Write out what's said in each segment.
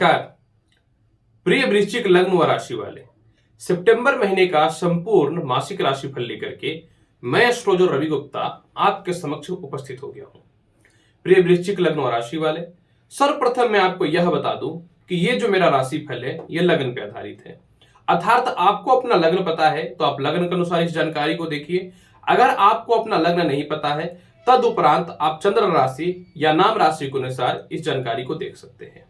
नमस्कार प्रिय वृश्चिक लग्न व राशि वाले, सितंबर महीने का संपूर्ण मासिक राशिफल लेकर के मैं एस्ट्रोलॉजर रवि गुप्ता आपके समक्ष उपस्थित हो गया हूं। प्रिय वृश्चिक लग्न व राशि वाले, सर्वप्रथम मैं आपको यह बता दूं कि ये जो मेरा राशिफल है यह लग्न पे आधारित है। अर्थात आपको अपना लग्न पता है तो आप लग्न के अनुसार इस जानकारी को देखिए। अगर आपको अपना लग्न नहीं पता है तदुपरांत आप चंद्र राशि या नाम राशि के अनुसार इस जानकारी को देख सकते हैं।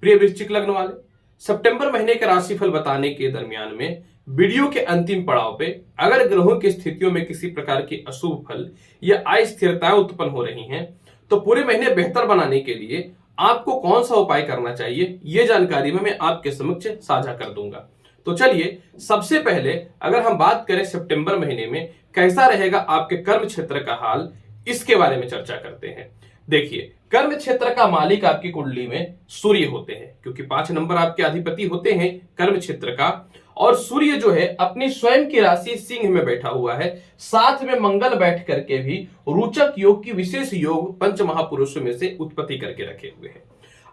प्रिय वृश्चिक लग्न वाले, सितंबर महीने के राशिफल बताने के दरमियान में वीडियो के अंतिम पड़ाव पे अगर ग्रहों की स्थितियों में किसी प्रकार की अशुभ फल या अस्थिरताएं उत्पन्न हो रही हैं तो पूरे महीने बेहतर बनाने के लिए आपको कौन सा उपाय करना चाहिए ये जानकारी मैं आपके समक्ष साझा कर दूंगा। तो चलिए सबसे पहले अगर हम बात करें सितंबर महीने में कैसा रहेगा आपके कर्म क्षेत्र का हाल, इसके बारे में चर्चा करते हैं। देखिए, कर्म क्षेत्र का मालिक आपकी कुंडली में सूर्य होते हैं, क्योंकि 5 नंबर आपके अधिपति होते हैं कर्म क्षेत्र का। और सूर्य जो है अपनी स्वयं की राशि सिंह में बैठा हुआ है, साथ में मंगल बैठ करके भी रोचक योग की विशेष योग पंच महापुरुषों में से उत्पत्ति करके रखे हुए हैं।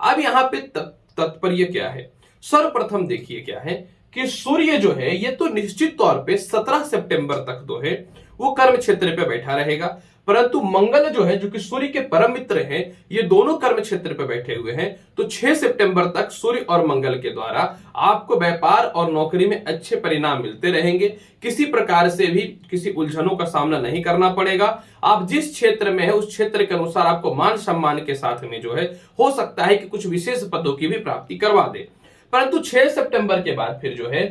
अब यहाँ पे तात्पर्य क्या है, सर्वप्रथम देखिए क्या है कि सूर्य जो है ये तो निश्चित तौर पे 17 सितंबर तक जो है वो कर्म क्षेत्र पे बैठा रहेगा, परंतु मंगल जो है जो कि सूर्य के परम मित्र हैं, ये दोनों कर्म क्षेत्र पे बैठे हुए हैं। तो 6 सितंबर तक सूर्य और मंगल के द्वारा आपको व्यापार और नौकरी में अच्छे परिणाम मिलते रहेंगे। किसी प्रकार से भी किसी उलझनों का सामना नहीं करना पड़ेगा। आप जिस क्षेत्र में है उस क्षेत्र के अनुसार आपको मान सम्मान के साथ में जो है हो सकता है कि कुछ विशेष पदों की भी प्राप्ति करवा दे। परंतु 6 सितंबर के बाद फिर जो है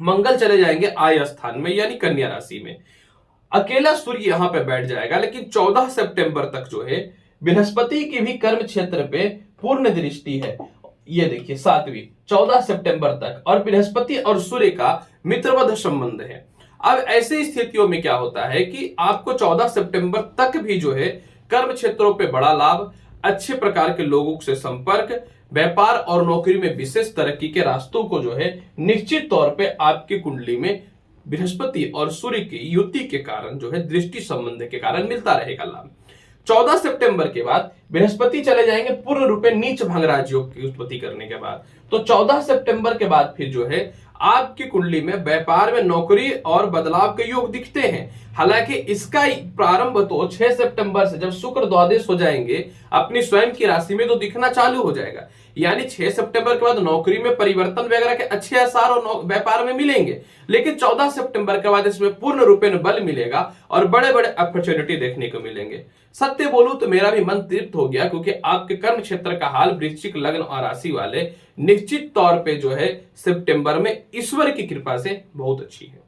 मंगल चले जाएंगे आय स्थान में, यानी कन्या राशि में। अकेला सूर्य यहां पे बैठ जाएगा, लेकिन 14 सितंबर तक जो है बृहस्पति की भी कर्म क्षेत्र पे पूर्ण दृष्टि है। ये देखिए 7वीं 14 सितंबर तक, और बृहस्पति और सूर्य का मित्रवध संबंध है। अब ऐसी स्थितियों में क्या होता है कि आपको 14 सितंबर तक भी जो है कर्म क्षेत्रों पे बड़ा लाभ, अच्छे प्रकार के लोगों से संपर्क, व्यापार और नौकरी में विशेष तरक्की के रास्तों को जो है निश्चित तौर पे आपकी कुंडली में बृहस्पति और सूर्य की युति के कारण जो है दृष्टि संबंध के कारण मिलता रहेगा लाभ। 14 सितंबर के बाद बृहस्पति चले जाएंगे पूर्ण रूप में नीच भंग राजयोग की उत्पत्ति करने के बाद। तो 14 सितंबर के बाद फिर जो है आपकी कुंडली में व्यापार में नौकरी और बदलाव के योग दिखते हैं। हालांकि इसका प्रारंभ तो 6 सितंबर से जब शुक्र द्वादश हो जाएंगे अपनी स्वयं की राशि में तो दिखना चालू हो जाएगा, यानी 6 सितंबर के बाद नौकरी में परिवर्तन वगैरह के अच्छे आसार और व्यापार में मिलेंगे। लेकिन 14 सितंबर के बाद इसमें पूर्ण रूपेण बल मिलेगा और बड़े बड़े अपॉर्चुनिटी देखने को मिलेंगे। सत्य बोलूं तो मेरा भी मन तृप्त हो गया, क्योंकि आपके कर्म क्षेत्र का हाल वृश्चिक लग्न और राशि वाले निश्चित तौर पे जो है सितंबर में ईश्वर की कृपा से बहुत अच्छी है।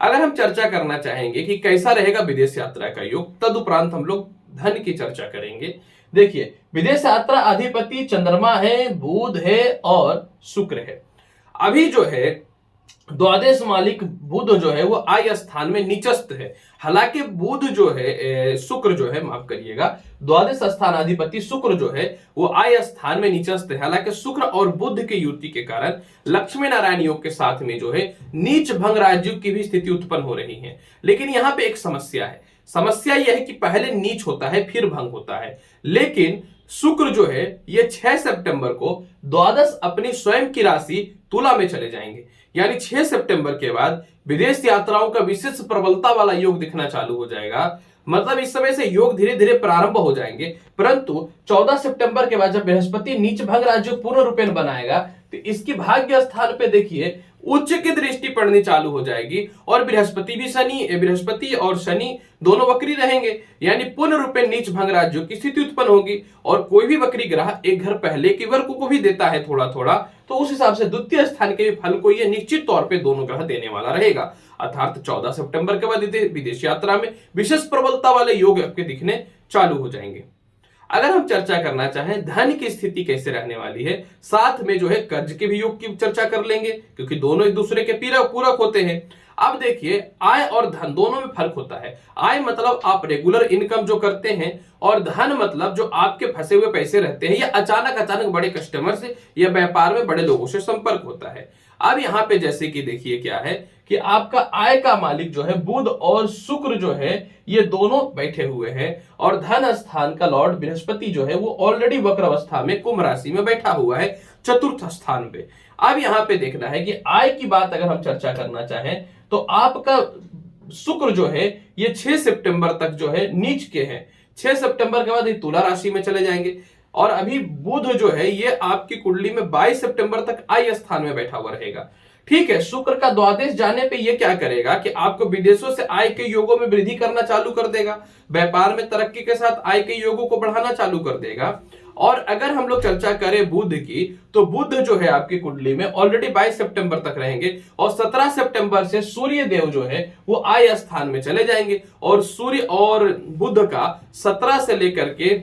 अगर हम चर्चा करना चाहेंगे कि कैसा रहेगा विदेश यात्रा का योग, तदुपरांत हम लोग धन की चर्चा करेंगे। देखिए, विदेश यात्रा अधिपति चंद्रमा है, बुध है और शुक्र है। अभी जो है द्वादश मालिक बुध जो है वो आय स्थान में नीचस्थ है। हालांकि बुध जो है शुक्र जो है माफ करिएगा, द्वादश स्थान अधिपति शुक्र जो है वो आय स्थान में नीचस्थ है। हालांकि शुक्र और बुध की युति के कारण लक्ष्मी नारायण योग के साथ में जो है नीच भंग राजयोग की भी स्थिति उत्पन्न हो रही है। लेकिन यहाँ पे एक समस्या है। समस्या यह है कि पहले नीच होता है फिर भंग होता है, लेकिन शुक्र जो है ये 6 सितंबर को द्वादश अपनी स्वयं की राशि तुला में चले जाएंगे, यानी 6 सितंबर के बाद विदेश यात्राओं का विशेष प्रबलता वाला योग दिखना चालू हो जाएगा। मतलब इस समय से योग धीरे धीरे प्रारंभ हो जाएंगे। परंतु 14 सितंबर के बाद जब बृहस्पति नीच भंग राजयोग पूर्ण रूपेण बनाएगा तो इसकी भाग्य स्थान पे देखिए उच्च की दृष्टि पड़नी चालू हो जाएगी, और बृहस्पति और शनि दोनों वक्री रहेंगे, यानी पूर्ण रूपे नीच भंग राजयोग की स्थिति उत्पन्न होगी। और कोई भी वक्री ग्रह एक घर पहले के वर्ग को भी देता है थोड़ा थोड़ा, तो उस हिसाब से द्वितीय स्थान के फल को ये निश्चित तौर पे दोनों ग्रह देने वाला रहेगा। अर्थात 14 सितंबर के बाद विदेश यात्रा में विशेष प्रबलता वाले योग आपके दिखने चालू हो जाएंगे। अगर हम चर्चा करना चाहें धन की स्थिति कैसे रहने वाली है, साथ में जो है कर्ज के भी योग की चर्चा कर लेंगे, क्योंकि दोनों एक दूसरे के पूरक होते हैं। अब देखिए, आय और धन दोनों में फर्क होता है। आय मतलब आप रेगुलर इनकम जो करते हैं, और धन मतलब जो आपके फंसे हुए पैसे रहते हैं या अचानक अचानक बड़े कस्टमर से या व्यापार में बड़े लोगों से संपर्क होता है। अब यहां पे जैसे कि देखिए क्या है कि आपका आय का मालिक जो है बुध और शुक्र जो है ये दोनों बैठे हुए हैं, और धन स्थान का लॉर्ड बृहस्पति जो है वो ऑलरेडी वक्र अवस्था में कुंभ राशि में बैठा हुआ है चतुर्थ स्थान पे। अब यहां पे देखना है कि आय की बात अगर हम चर्चा करना चाहें तो आपका शुक्र जो है ये 6 सितंबर तक जो है नीच के हैं। 6 सितंबर के बाद ये तुला राशि में चले जाएंगे, और अभी बुध जो है ये आपकी कुंडली में 22 सितंबर तक आय स्थान में बैठा हुआ रहेगा। ठीक है, शुक्र का द्वादश जाने पे ये क्या करेगा कि आपको विदेशों से आय के योगों में वृद्धि करना चालू कर देगा, व्यापार में तरक्की के साथ आय के योगों को बढ़ाना चालू कर देगा। और अगर हम लोग चर्चा करें बुध की, तो बुध जो है आपकी कुंडली में ऑलरेडी 22 सितंबर तक रहेंगे, और 17 सितंबर से सूर्य देव जो है वो आय स्थान में चले जाएंगे, और सूर्य और बुध का 17 से लेकर के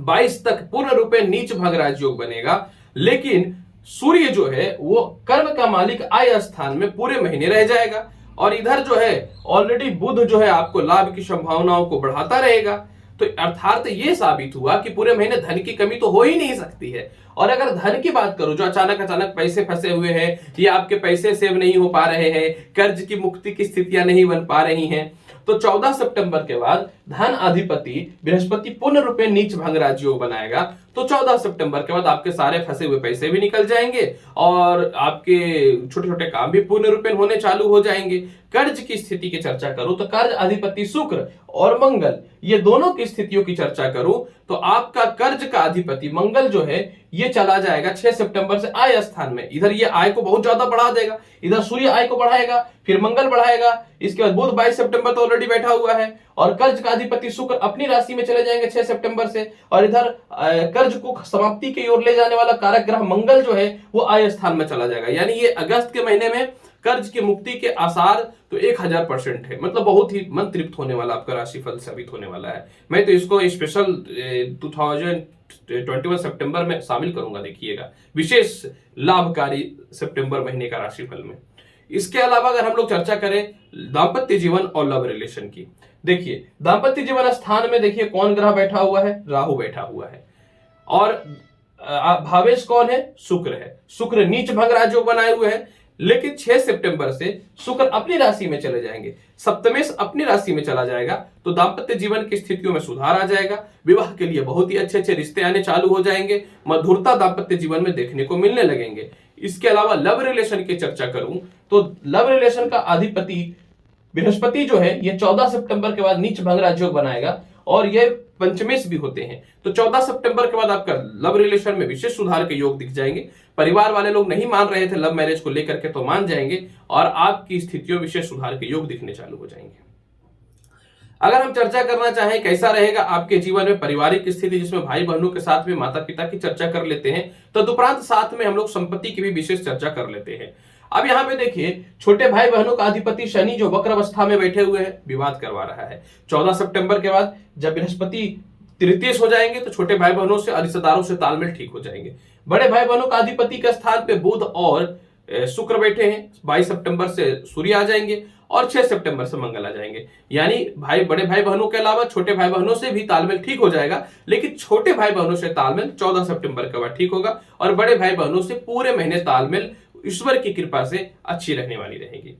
22 तक पूर्ण रूप में नीच भंग राजयोग बनेगा। लेकिन सूर्य जो है वो कर्म का मालिक आय स्थान में पूरे महीने रह जाएगा, और इधर जो है ऑलरेडी बुध जो है आपको लाभ की संभावनाओं को बढ़ाता रहेगा। तो अर्थात ये साबित हुआ कि पूरे महीने धन की कमी तो हो ही नहीं सकती है। और अगर धन की बात करूं, जो अचानक अचानक पैसे फंसे हुए हैं, या आपके पैसे सेव नहीं हो पा रहे हैं, कर्ज की मुक्ति की स्थितियां नहीं बन पा रही हैं, तो 14 सितंबर के बाद धन अधिपति बृहस्पति पूर्ण रूप में नीच भंग राजयोग बनाएगा। तो 14 सितंबर के बाद आपके सारे फंसे हुए पैसे भी निकल जाएंगे, और आपके छोटे छोटे काम भी पूर्ण रूप में होने चालू हो जाएंगे। कर्ज की स्थिति की चर्चा करूं तो कर्ज अधिपति शुक्र और मंगल, ये दोनों की स्थितियों की चर्चा करूं तो आपका कर्ज का अधिपति मंगल जो है ये चला जाएगा 6 सितंबर से आय स्थान में। इधर ये आय को बहुत ज्यादा बढ़ा देगा, इधर सूर्य आय को बढ़ाएगा, फिर मंगल बढ़ाएगा, इसके बाद बुध 22 सितंबर तो ऑलरेडी बैठा हुआ है, और कर्ज का अधिपति शुक्र अपनी राशि में चले जाएंगे 6 सितंबर से, और इधर कर्ज को समाप्ति की ओर ले जाने वाला कारक ग्रह मंगल जो है वो आय स्थान में चला जाएगा। यानी ये अगस्त के महीने में कर्ज की मुक्ति के आसार तो 1000% है। मतलब बहुत ही मन तृप्त होने वाला आपका राशिफल साबित होने वाला है। मैं तो इसको स्पेशल 2021 सितंबर में शामिल करूंगा, देखिएगा, विशेष लाभकारी सितंबर महीने का राशिफल में। इसके अलावा अगर हम लोग चर्चा करें दाम्पत्य जीवन और लव रिलेशन की, देखिए दाम्पत्य जीवन स्थान में देखिए कौन ग्रह बैठा हुआ है, राहु बैठा हुआ है, और भावेश कौन है, शुक्र है। शुक्र नीच भंग राजयोग बनाए हुए हैं, लेकिन 6 सितंबर से शुक्र अपनी राशि में चले जाएंगे, सप्तमेश अपनी राशि में चला जाएगा, तो दाम्पत्य जीवन की स्थितियों में सुधार आ जाएगा। विवाह के लिए बहुत ही अच्छे अच्छे रिश्ते आने चालू हो जाएंगे, मधुरता दाम्पत्य जीवन में देखने को मिलने लगेंगे। इसके अलावा लव रिलेशन की चर्चा करूं तो लव रिलेशन का अधिपति बृहस्पति जो है ये 14 सितंबर के बाद नीच भंग राजयोग बनाएगा, और ये पंचमेश भी होते हैं। तो 14 सितंबर के बाद आपका लव रिलेशन में विशेष सुधार के योग दिख जाएंगे। परिवार वाले लोग नहीं मान रहे थे लव मैरिज को लेकर के, तो मान जाएंगे, और आपकी स्थितियों में विशेष सुधार के योग दिखने चालू हो जाएंगे। अगर हम चर्चा करना चाहें कैसा रहेगा आपके जीवन में पारिवारिक स्थिति, जिसमें भाई बहनों के साथ में माता पिता की चर्चा कर लेते हैं, तो तदुपरांत साथ में हम लोग संपत्ति की भी विशेष चर्चा कर लेते हैं। अब यहां पे देखिए छोटे भाई बहनों का अधिपति शनि जो वक्र अवस्था में बैठे हुए हैं विवाद करवा रहा है। 14 सितंबर के बाद जब बृहस्पति तृतीय हो जाएंगे तो छोटे भाई बहनों से, रिश्तेदारों से तालमेल ठीक हो जाएंगे। बड़े भाई बहनों का अधिपति के स्थान पे बुध और शुक्र बैठे हैं। 22 सितंबर से सूर्य आ जाएंगे, और 6 सितंबर से मंगल आ जाएंगे। यानी बड़े भाई बहनों के अलावा छोटे भाई बहनों से भी तालमेल ठीक हो जाएगा, लेकिन छोटे भाई बहनों से तालमेल 14 सितंबर के बाद ठीक होगा, और बड़े भाई बहनों से पूरे महीने तालमेल ईश्वर की कृपा से अच्छी रहने वाली रहेगी।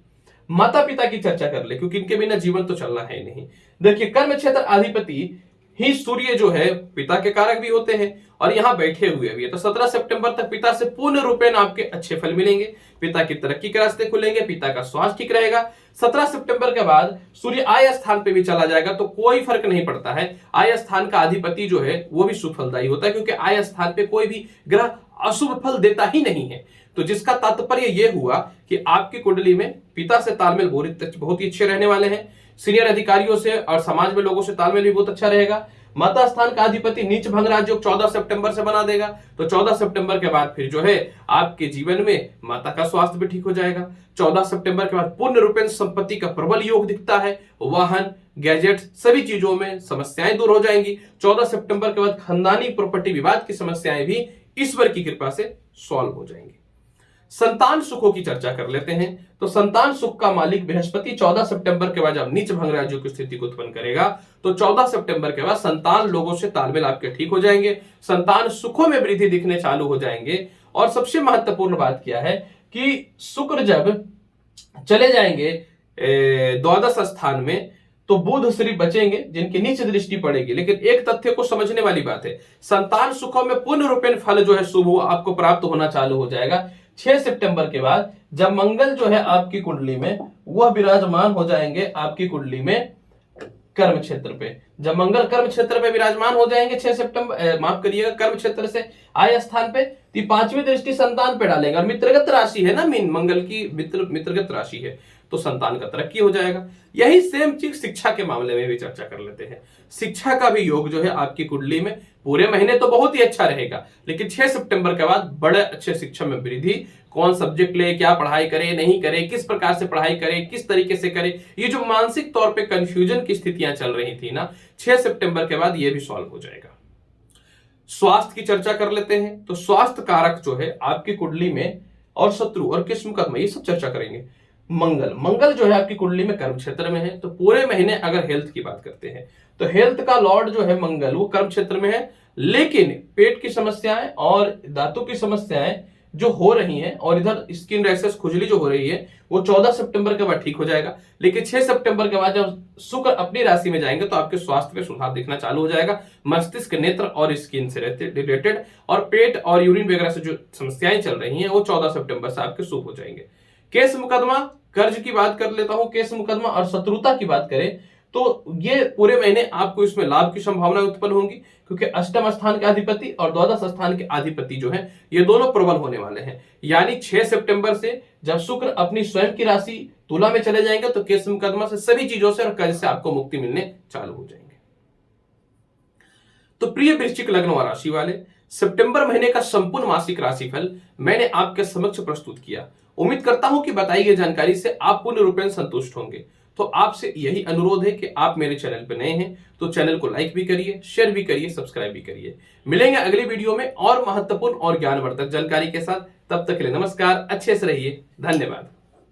माता पिता की चर्चा कर ले, क्योंकि इनके बिना जीवन तो चलना है नहीं। देखिए कर्म क्षेत्र अधिपति ही सूर्य जो है पिता के कारक भी होते हैं, और यहां बैठे हुए भी है, तो 17 सितंबर तक पिता से पूर्ण रूपेण आपके अच्छे फल मिलेंगे, पिता की तरक्की के रास्ते खुलेंगे, पिता का स्वास्थ्य ठीक रहेगा। 17 सितंबर के बाद सूर्य आय स्थान पे भी चला जाएगा, तो कोई फर्क नहीं पड़ता है। आय स्थान का अधिपति जो है वो भी सुफलदायी होता है, क्योंकि आय स्थान पे कोई भी ग्रह अशुभ फल देता ही नहीं है। तो जिसका तात्पर्य यह हुआ कि आपकी कुंडली में पिता से तालमेल बहुत ही अच्छे रहने वाले हैं, सीनियर अधिकारियों से और समाज में लोगों से तालमेल भी बहुत अच्छा रहेगा। माता स्थान का अधिपति नीच भंग राजयोग 14 सितंबर से बना देगा, तो 14 सितंबर के बाद फिर जो है आपके जीवन में माता का स्वास्थ्य भी ठीक हो जाएगा। 14 सितंबर के बाद पूर्ण रूपेण संपत्ति का प्रबल योग दिखता है, वाहन, गैजेट, सभी चीजों में समस्याएं दूर हो जाएंगी। 14 सितंबर के बाद खानदानी प्रॉपर्टी विवाद की समस्याएं भी ईश्वर की कृपा से सॉल्व हो जाएंगी। संतान सुखों की चर्चा कर लेते हैं। तो संतान सुख का मालिक बृहस्पति 14 सितंबर के बाद जब नीच भंग राजयोग की स्थिति को उत्पन्न करेगा, तो 14 सितंबर के बाद संतान लोगों से तालमेल आपके ठीक हो जाएंगे, संतान सुखों में वृद्धि दिखने चालू हो जाएंगे। और सबसे महत्वपूर्ण बात क्या है कि शुक्र जब चले जाएंगे द्वादश स्थान में, तो बुध श्री बचेंगे जिनकी नीच दृष्टि पड़ेगी। लेकिन एक तथ्य को समझने वाली बात है, संतान सुखों में पूर्ण रूपेण फल जो है शुभ वो आपको प्राप्त होना चालू हो जाएगा 6 सितंबर के बाद, जब मंगल जो है आपकी कुंडली में वह विराजमान हो जाएंगे आपकी कुंडली में कर्म क्षेत्र पे। जब मंगल कर्म क्षेत्र पे विराजमान हो जाएंगे 6 सितंबर, माफ करिएगा, कर्म क्षेत्र से आय स्थान पे, तो पांचवी दृष्टि संतान पे डालेंगे। और मित्रगत राशि है ना, मीन मंगल की मित्रगत राशि है, तो संतान का तरक्की हो जाएगा। यही सेम चीज शिक्षा के मामले में भी चर्चा कर लेते हैं। शिक्षा का भी योग जो है आपकी कुंडली में पूरे महीने तो बहुत ही अच्छा रहेगा, लेकिन 6 सितंबर के बाद बड़े अच्छे शिक्षा में वृद्धि, कौन सब्जेक्ट ले, क्या पढ़ाई करे नहीं करे, किस प्रकार से पढ़ाई करे, किस तरीके से करे, ये जो मानसिक तौर पे कंफ्यूजन की स्थितियां चल रही थी ना, 6 सितंबर के बाद ये भी सॉल्व हो जाएगा। स्वास्थ्य की चर्चा कर लेते हैं। तो स्वास्थ्य कारक जो है आपकी कुंडली में, और शत्रु और किस्म कर्म, ये सब चर्चा करेंगे। मंगल जो है आपकी कुंडली में कर्म क्षेत्र में है, तो पूरे महीने अगर हेल्थ की बात करते हैं तो हेल्थ का लॉर्ड जो है मंगल वो कर्म क्षेत्र में है, लेकिन पेट की समस्याएं और दांतों की समस्याएं जो हो रही हैं और इधर स्किन रैशेस खुजली जो हो रही है वो 14 सितंबर के बाद ठीक हो जाएगा। लेकिन 6 सितंबर के बाद जब शुक्र अपनी राशि में जाएंगे तो आपके स्वास्थ्य में सुधार दिखना चालू हो जाएगा। मस्तिष्क, नेत्र और स्किन से रिलेटेड और पेट और यूरिन वगैरह से जो समस्याएं चल रही हैं वो 14 सितंबर से आपके शुभ हो जाएंगे। केस मुकदमा, कर्ज की बात कर लेता हूं, केस मुकदमा और शत्रुता की बात करें तो ये पूरे महीने आपको इसमें लाभ की संभावना उत्पन्न होंगी, क्योंकि अष्टम स्थान के अधिपति और द्वादश स्थान के अधिपति जो है ये दोनों प्रबल होने वाले हैं। यानी 6 सितंबर से जब शुक्र अपनी स्वयं की राशि तुला में चले जाएंगे तो केस मुकदमा से, सभी चीजों से और कर्ज से आपको मुक्ति मिलने चालू हो जाएंगे। तो प्रिय वृश्चिक लग्न व राशि वाले, सितंबर महीने का संपूर्ण मासिक राशिफल मैंने आपके समक्ष प्रस्तुत किया। उम्मीद करता हूं कि बताई गई जानकारी से आप पूर्ण रूपेण संतुष्ट होंगे। तो आपसे यही अनुरोध है कि आप मेरे चैनल पर नए हैं तो चैनल को लाइक भी करिए, शेयर भी करिए, सब्सक्राइब भी करिए। मिलेंगे अगली वीडियो में और महत्वपूर्ण और ज्ञानवर्धक जानकारी के साथ। तब तक के लिए नमस्कार, अच्छे से रहिए, धन्यवाद।